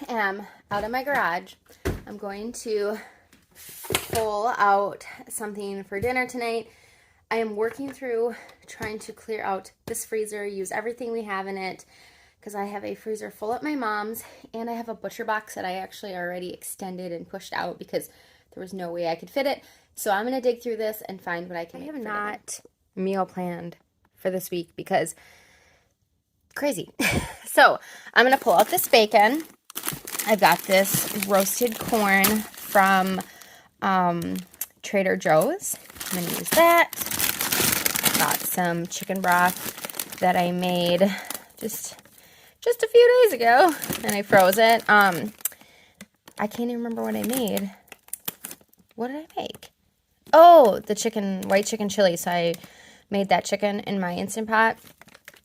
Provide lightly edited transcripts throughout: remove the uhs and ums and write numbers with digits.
am out of my garage. I'm going to pull out something for dinner tonight. I am working through trying to clear out this freezer, use everything we have in it, because I have a freezer full at my mom's, and I have a butcher box that I actually already extended and pushed out because there was no way I could fit it. So I'm going to dig through this and find what I can make. I have not meal planned for this week because crazy. So I'm going to pull out this bacon. I've got this roasted corn from Trader Joe's. I'm going to use that. Got some chicken broth that I made just a few days ago, and I froze it. I can't even remember what I made. What did I make? Oh, the white chicken chili. So I made that chicken in my Instant Pot,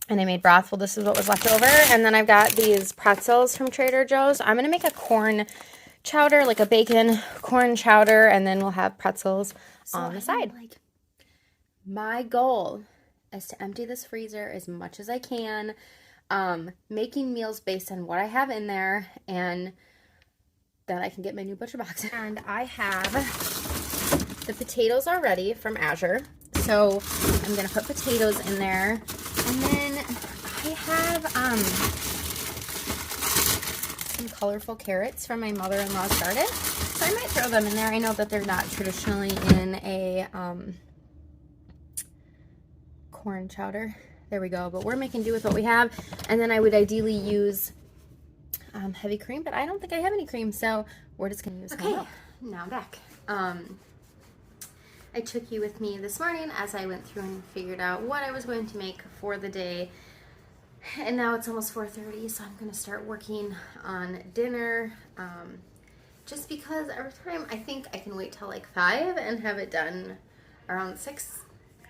and I made broth. Well, this is what was left over. And then I've got these pretzels from Trader Joe's. I'm going to make a corn chowder, like a bacon corn chowder, and then we'll have pretzels on the side. My goal is to empty this freezer as much as I can, making meals based on what I have in there, and then I can get my new butcher box. And I have the potatoes already from Azure, so I'm going to put potatoes in there. And then I have some colorful carrots from my mother-in-law's garden, so I might throw them in there. I know that they're not traditionally in a corn chowder. There we go. But we're making do with what we have. And then I would ideally use heavy cream, but I don't think I have any cream, so we're just going to use milk. Now I'm back. I took you with me this morning as I went through and figured out what I was going to make for the day. And now it's almost 4:30, so I'm going to start working on dinner. Just because every time I think I can wait till like 5 and have it done around 6.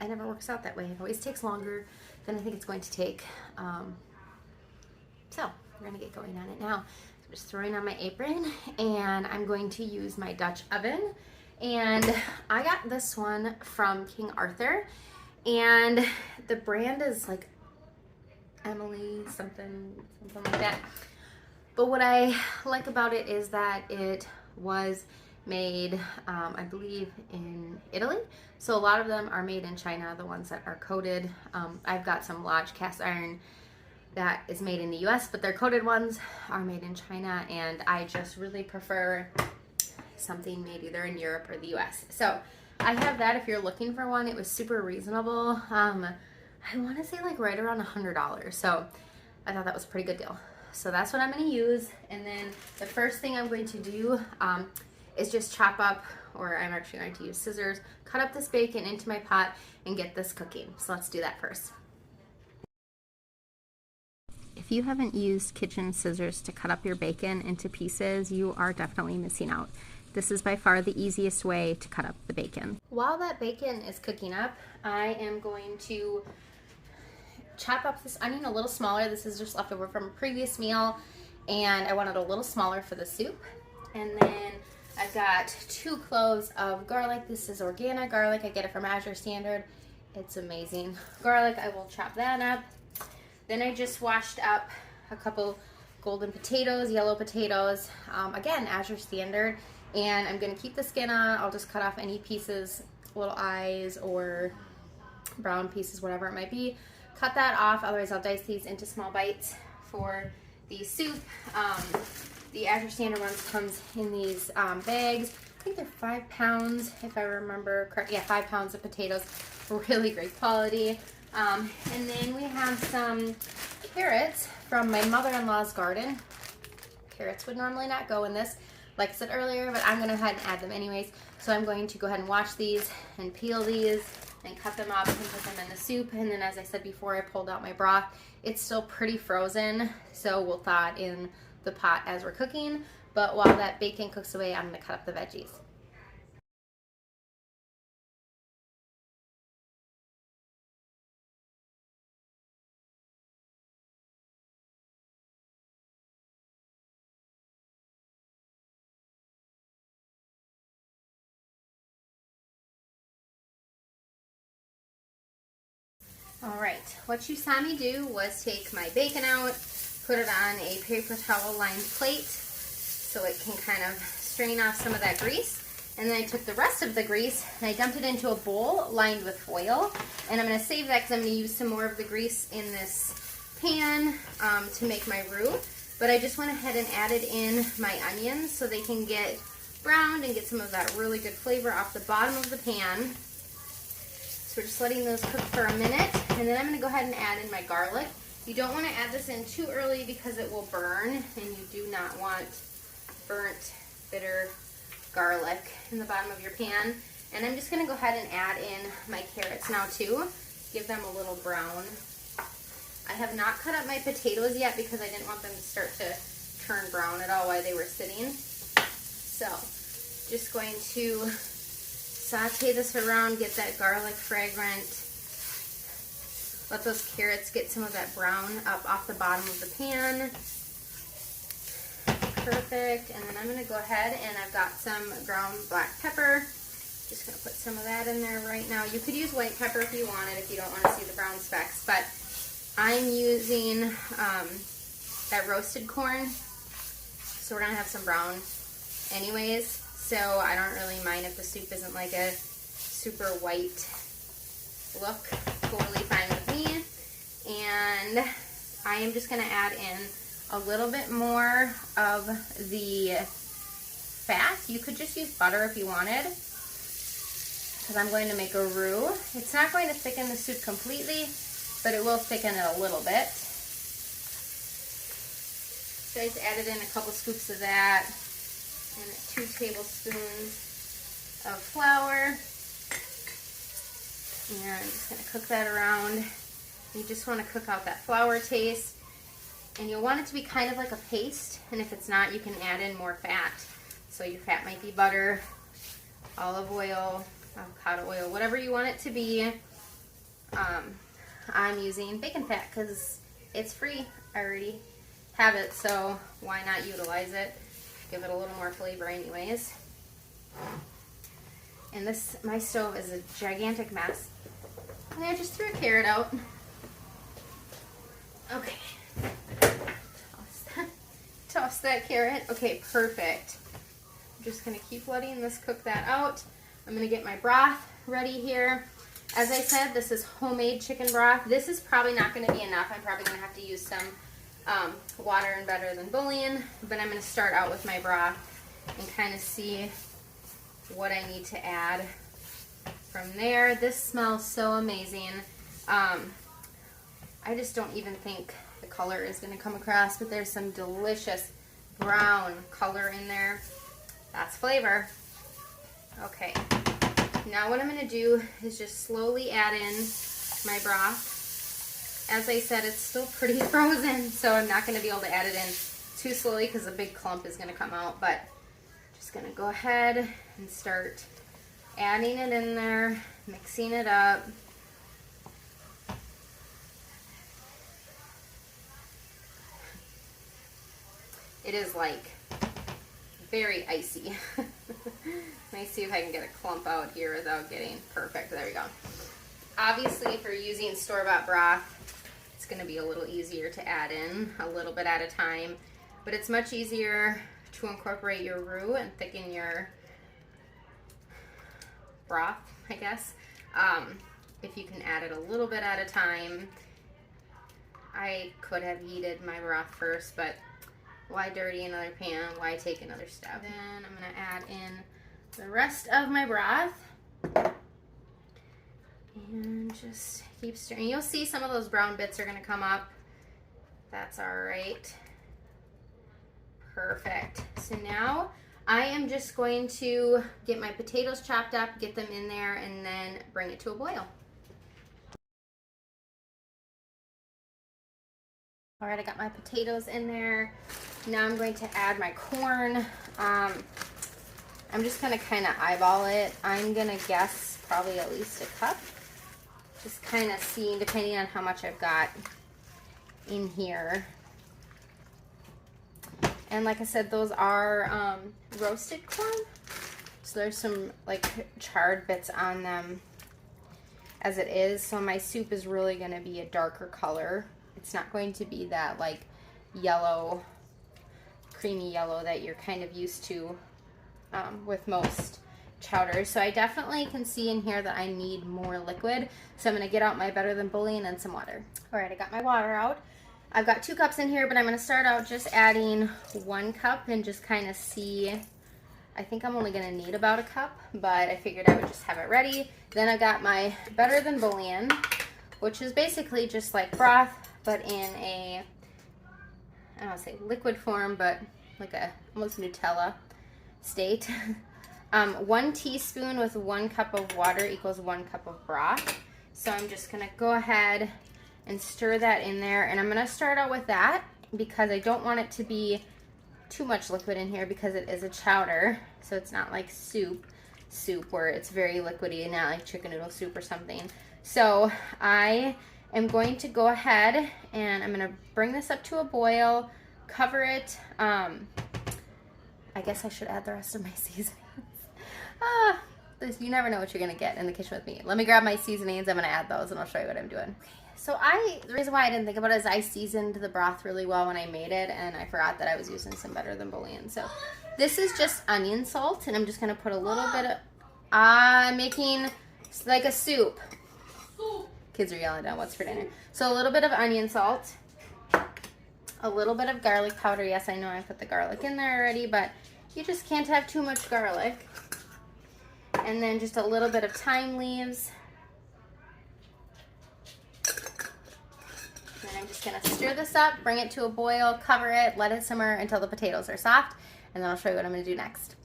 It never works out that way. It always takes longer than I think it's going to take. So we're going to get going on it now. So I'm just throwing on my apron, and I'm going to use my Dutch oven. And I got this one from King Arthur, and the brand is like Emily something like that. But what I like about it is that it was made, I believe, in Italy. So a lot of them are made in China, the ones that are coated. I've got some Lodge cast iron that is made in the US, but their coated ones are made in China, and I just really prefer something made either in Europe or the US. So I have that if you're looking for one. It was super reasonable. I want to say like right around $100. So I thought that was a pretty good deal. So that's what I'm going to use. And then the first thing I'm going to do is just chop up, or I'm actually going to use scissors, cut up this bacon into my pot and get this cooking. So let's do that first. If you haven't used kitchen scissors to cut up your bacon into pieces, you are definitely missing out. This is by far the easiest way to cut up the bacon. While that bacon is cooking up, I am going to chop up this onion a little smaller. This is just leftover from a previous meal, and I want it a little smaller for the soup. And then I've got 2 cloves of garlic. This is organic garlic. I get it from Azure Standard. It's amazing. Garlic, I will chop that up. Then I just washed up a couple golden potatoes, yellow potatoes. Again, Azure Standard. And I'm going to keep the skin on. I'll just cut off any pieces, little eyes or brown pieces, whatever it might be. Cut that off. Otherwise, I'll dice these into small bites for the soup. The Azure Standard ones comes in these bags. I think they're 5 pounds, if I remember correct. Yeah, 5 pounds of potatoes. Really great quality. And then we have some carrots from my mother-in-law's garden. Carrots would normally not go in this, like I said earlier, but I'm going to go ahead and add them anyways. So I'm going to go ahead and wash these and peel these and cut them up and put them in the soup. And then, as I said before, I pulled out my broth. It's still pretty frozen, so we'll thaw it in the pot as we're cooking. But while that bacon cooks away, I'm going to cut up the veggies. All right, what you saw me do was take my bacon out, put it on a paper towel lined plate. so it can kind of strain off some of that grease. And then I took the rest of the grease and I dumped it into a bowl lined with foil. And I'm going to save that because I'm going to use some more of the grease in this pan to make my roux. But I just went ahead and added in my onions so they can get browned and get some of that really good flavor off the bottom of the pan. So we're just letting those cook for a minute. And then I'm going to go ahead and add in my garlic. You don't want to add this in too early because it will burn, and you do not want burnt, bitter garlic in the bottom of your pan. And I'm just going to go ahead and add in my carrots now too. Give them a little brown. I have not cut up my potatoes yet because I didn't want them to start to turn brown at all while they were sitting. So, just going to saute this around, get that garlic fragrant. Let those carrots get some of that brown up off the bottom of the pan. Perfect. And then I'm going to go ahead and I've got some ground black pepper. Just going to put some of that in there right now. You could use white pepper if you wanted, if you don't want to see the brown specks, but I'm using that roasted corn, so we're going to have some brown anyways, so I don't really mind if the soup isn't like a super white look. Totally fine with me. And I am just going to add in a little bit more of the fat. You could just use butter if you wanted, because I'm going to make a roux. It's not going to thicken the soup completely, but it will thicken it a little bit. So I just added in a couple scoops of that and 2 tablespoons of flour. And I'm just going to cook that around. You just want to cook out that flour taste. And you'll want it to be kind of like a paste, and if it's not, you can add in more fat. So your fat might be butter, olive oil, avocado oil, whatever you want it to be. I'm using bacon fat because it's free. I already have it, so why not utilize it? Give it a little more flavor anyways. And this, my stove is a gigantic mess. And I just threw a carrot out. Okay. Toss that carrot. Okay, perfect. I'm just going to keep letting this cook that out. I'm going to get my broth ready here. As I said, this is homemade chicken broth. This is probably not going to be enough. I'm probably going to have to use some water and better than bouillon, but I'm going to start out with my broth and kind of see what I need to add from there. This smells so amazing. I just don't even think the color is going to come across, but there's some delicious brown color in there. That's flavor. Okay. Now what I'm going to do is just slowly add in my broth. As I said, it's still pretty frozen, so I'm not going to be able to add it in too slowly because a big clump is going to come out, but just going to go ahead and start adding it in there, mixing it up. It is like very icy. Let me see if I can get a clump out here without getting perfect. There we go. Obviously, if you're using store-bought broth, it's going to be a little easier to add in a little bit at a time, but it's much easier to incorporate your roux and thicken your broth, I guess, if you can add it a little bit at a time. I could have heated my broth first, but why dirty another pan? Why take another step? Then I'm going to add in the rest of my broth and just keep stirring. You'll see some of those brown bits are going to come up. That's all right. Perfect. So now I am just going to get my potatoes chopped up, get them in there, and then bring it to a boil. All right, I got my potatoes in there. Now I'm going to add my corn. I'm just going to kind of eyeball it. I'm going to guess probably at least a cup. Just kind of seeing, depending on how much I've got in here. And like I said, those are roasted corn. So there's some like charred bits on them as it is. So my soup is really going to be a darker color. It's not going to be that like yellow creamy yellow that you're kind of used to with most chowders. So I definitely can see in here that I need more liquid. So I'm going to get out my Better Than Bouillon and some water. All right, I got my water out. I've got 2 cups in here, but I'm going to start out just adding 1 cup and just kind of see. I think I'm only going to need about a cup, but I figured I would just have it ready. Then I got my Better Than Bouillon, which is basically just like broth, but in a, I don't want to say liquid form, but like a almost Nutella state. 1 teaspoon with 1 cup of water equals 1 cup of broth. So I'm just going to go ahead and stir that in there. And I'm going to start out with that because I don't want it to be too much liquid in here because it is a chowder. So it's not like soup where it's very liquidy and not like chicken noodle soup or something. So I am going to go ahead and I'm going to bring this up to a boil, cover it. I guess I should add the rest of my seasonings. You never know what you're gonna get in the kitchen with me. Let me grab my seasonings. I'm gonna add those and I'll show you what I'm doing. So the reason why I didn't think about it is I seasoned the broth really well when I made it, and I forgot that I was using some Better Than Bouillon. So this is just onion salt, and I'm just gonna put a little bit of, I'm making like a soup. Kids are yelling down what's for dinner. So a little bit of onion salt, a little bit of garlic powder. Yes, I know I put the garlic in there already, but you just can't have too much garlic. And then just a little bit of thyme leaves. And I'm just gonna stir this up, bring it to a boil, cover it, let it simmer until the potatoes are soft, and then I'll show you what I'm gonna do next.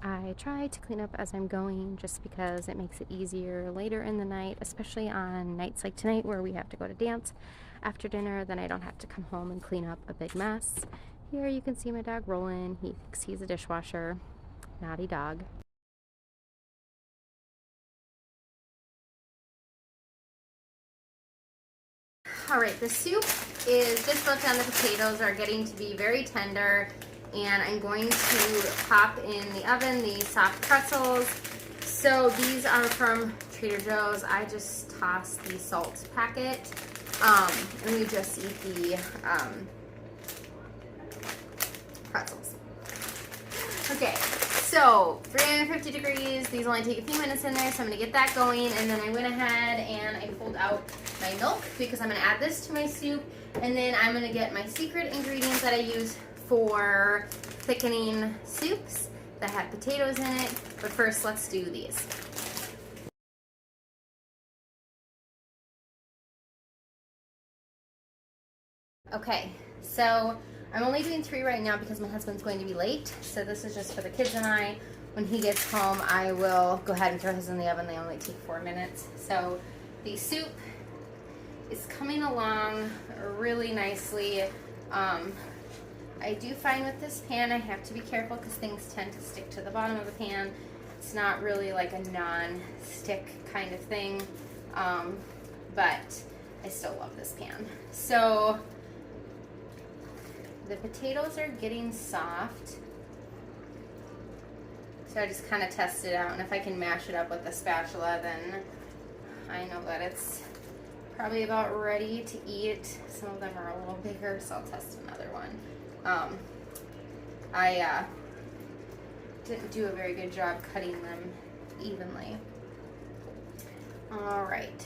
I try to clean up as I'm going just because it makes it easier later in the night, especially on nights like tonight where we have to go to dance after dinner. Then I don't have to come home and clean up a big mess. Here you can see my dog Roland. He thinks he's a dishwasher. Naughty dog. All right, the soup is just about done. The potatoes are getting to be very tender, and I'm going to pop in the oven the soft pretzels. So these are from Trader Joe's. I just toss the salt packet, and we just eat the pretzels. Okay, so 350 degrees. These only take a few minutes in there, so I'm gonna get that going, and then I went ahead and I pulled out my milk because I'm gonna add this to my soup, and then I'm gonna get my secret ingredients that I use for thickening soups that have potatoes in it. But first, let's do these. Okay, so I'm only doing 3 right now because my husband's going to be late. So this is just for the kids and I. When he gets home, I will go ahead and throw his in the oven. They only take 4 minutes. So the soup is coming along really nicely. I do find with this pan I have to be careful because things tend to stick to the bottom of the pan. It's not really like a non-stick kind of thing, but I still love this pan. So the potatoes are getting soft, so I just kind of test it out, and if I can mash it up with a spatula, then I know that it's probably about ready to eat. Some of them are a little bigger, so I'll test another one. I didn't do a very good job cutting them evenly. All right.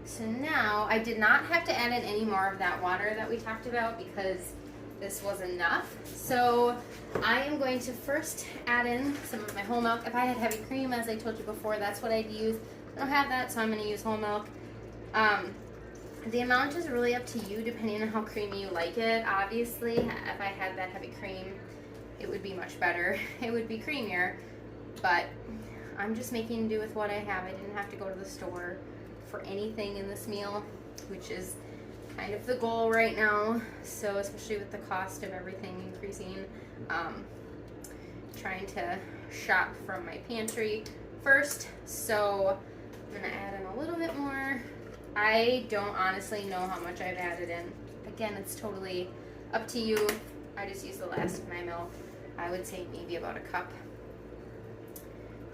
So now I did not have to add in any more of that water that we talked about because this was enough. So I am going to first add in some of my whole milk. If I had heavy cream, as I told you before, that's what I'd use. I don't have that, so I'm going to use whole milk. The amount is really up to you depending on how creamy you like it. Obviously, if I had that heavy cream, it would be much better. It would be creamier, but I'm just making do with what I have. I didn't have to go to the store for anything in this meal, which is kind of the goal right now. So especially with the cost of everything increasing, trying to shop from my pantry first. So I'm gonna add in a little bit more. I don't honestly know how much I've added in. Again, it's totally up to you. I just used the last of my milk. I would say maybe about a cup.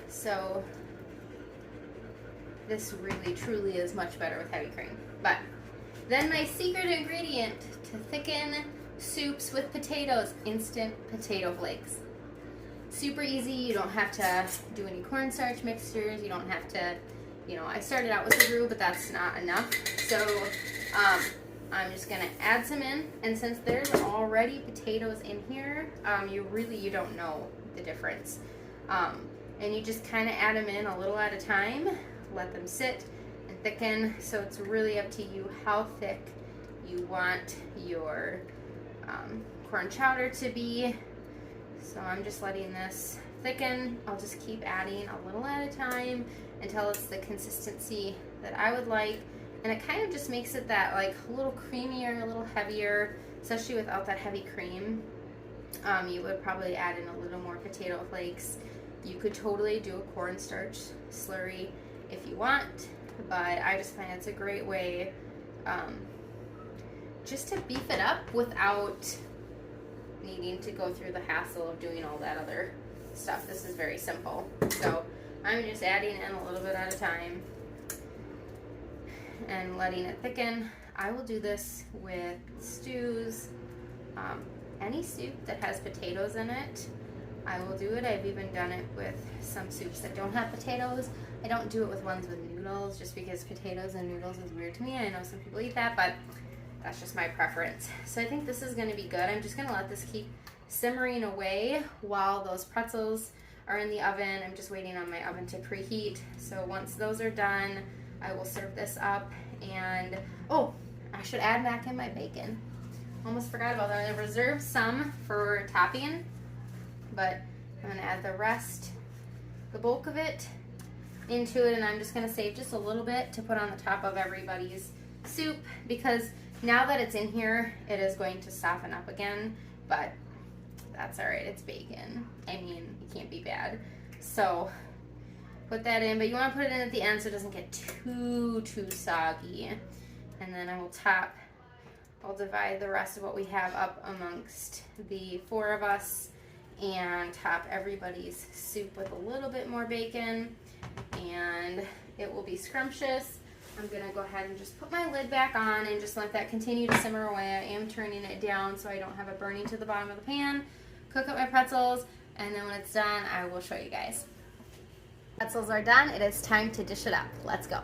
So this really truly is much better with heavy cream. But then my secret ingredient to thicken soups with potatoes, instant potato flakes. Super easy. You don't have to do any cornstarch mixtures. You don't have to, you know, I started out with a roux, but that's not enough. So I'm just gonna add some in, and since there's already potatoes in here, you don't know the difference. And you just kind of add them in a little at a time, let them sit and thicken. So it's really up to you how thick you want your corn chowder to be. So I'm just letting this thicken. I'll just keep adding a little at a time until it's the consistency that I would like. And it kind of just makes it that like a little creamier, a little heavier, especially without that heavy cream. You would probably add in a little more potato flakes. You could totally do a cornstarch slurry if you want, but I just find it's a great way just to beef it up without needing to go through the hassle of doing all that other stuff. This is very simple. So I'm just adding in a little bit at a time and letting it thicken. I will do this with stews, any soup that has potatoes in it. I will do it. I've even done it with some soups that don't have potatoes. I don't do it with ones with noodles just because potatoes and noodles is weird to me. I know some people eat that, but that's just my preference. So I think this is going to be good. I'm just going to let this keep simmering away while those pretzels are in the oven. I'm just waiting on my oven to preheat. So once those are done, I will serve this up. And oh, I should add back in my bacon. Almost forgot about that. I'm going to reserve some for topping, but I'm going to add the rest, the bulk of it, into it. And I'm just going to save just a little bit to put on the top of everybody's soup, because now that it's in here, it is going to soften up again, but that's all right. It's bacon. I mean, it can't be bad. So put that in, but you want to put it in at the end so it doesn't get too soggy. And then I will top, I'll divide the rest of what we have up amongst the 4 of us and top everybody's soup with a little bit more bacon, and it will be scrumptious. I'm going to go ahead and just put my lid back on and just let that continue to simmer away. I am turning it down so I don't have it burning to the bottom of the pan. Cook up my pretzels, and then when it's done, I will show you guys. Pretzels are done. It is time to dish it up. Let's go.